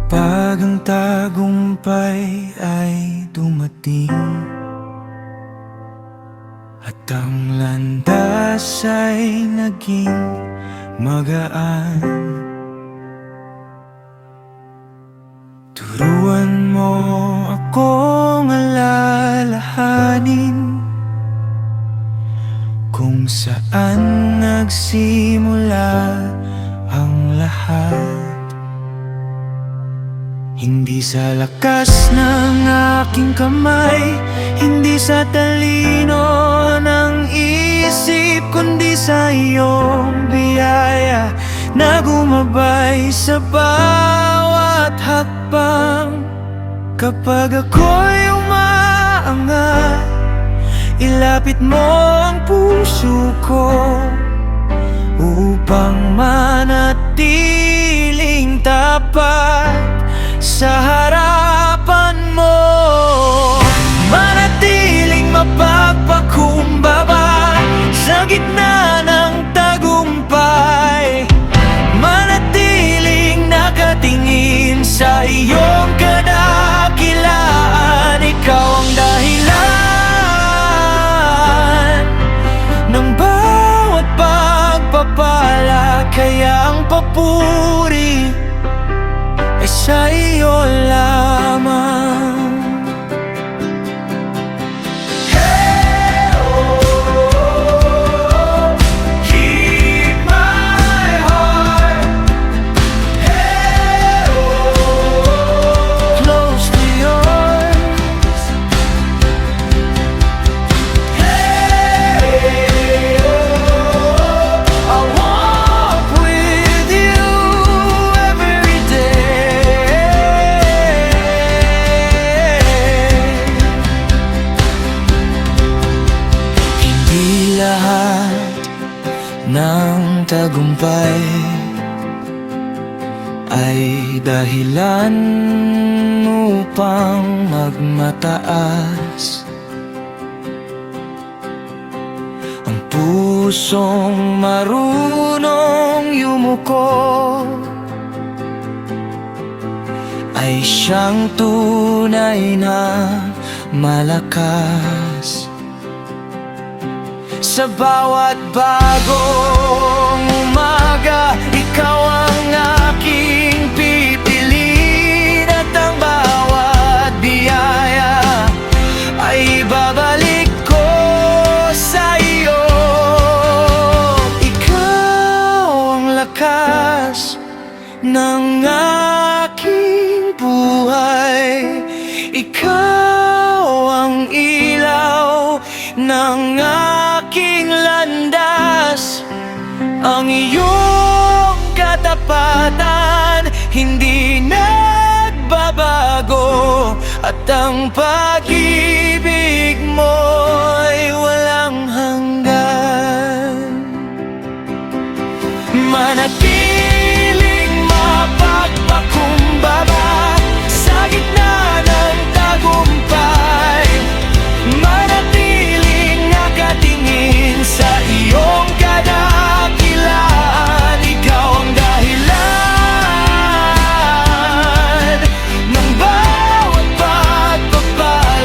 Kapag ang tagumpay ay dumating at ang landas ay naging magaan, turuan mo akong alalahanin kung saan nagsimula ang lahat. Hindi sa lakas ng aking kamay, hindi sa talino ng isip, kundi sa iyong biyaya na gumabay sa bawat hakbang. Kapag ako'y umaangat, ilapit mo ang puso ko upang manatiling tapat sa harapan mo. Manatiling mapagpakumbaba sa gitna ng tagumpay. Manatiling nakatingin sa iyong kadakilaan. Ikaw ang dahilan ng bawat pagpapala, kaya ang papuri ay sa iyo lamang. Hey, oh, keep my heart, hey, oh, close to yours. Hey, oh, I walk with you every day. Hindi lahat ng tagumpay ay dahilan upang magmataas. Ang pusong marunong yumuko ay siyang tunay na malakas. Sa bawat bagong umaga, ikaw ang aking pipiliin, at ang bawat biyaya ay babalik ko sa iyo. Ikaw ang lakas ng aking buhay, ikaw ang ilaw ng aking landas. Ang iyong katapatan hindi nagbabago, at ang pag-ibig mo'y walang hanggan. Manatiling mapagpakumbaba sa gitna ng tagumpay. Manatiling nakatingin sa iyong kadakilaan. Ikaw ang dahilan ng bawat pagpapala,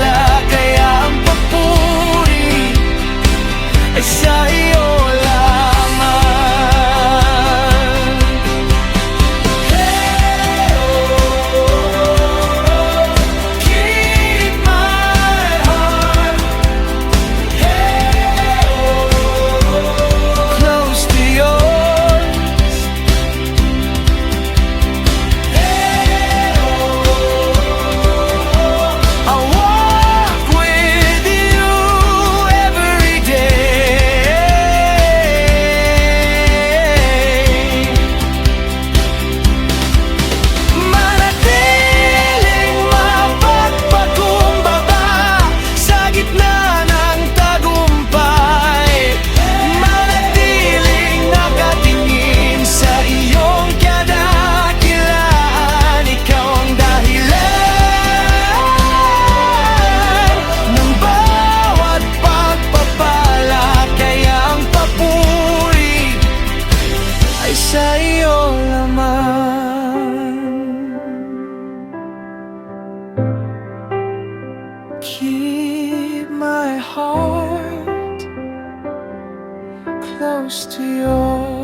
close to yours.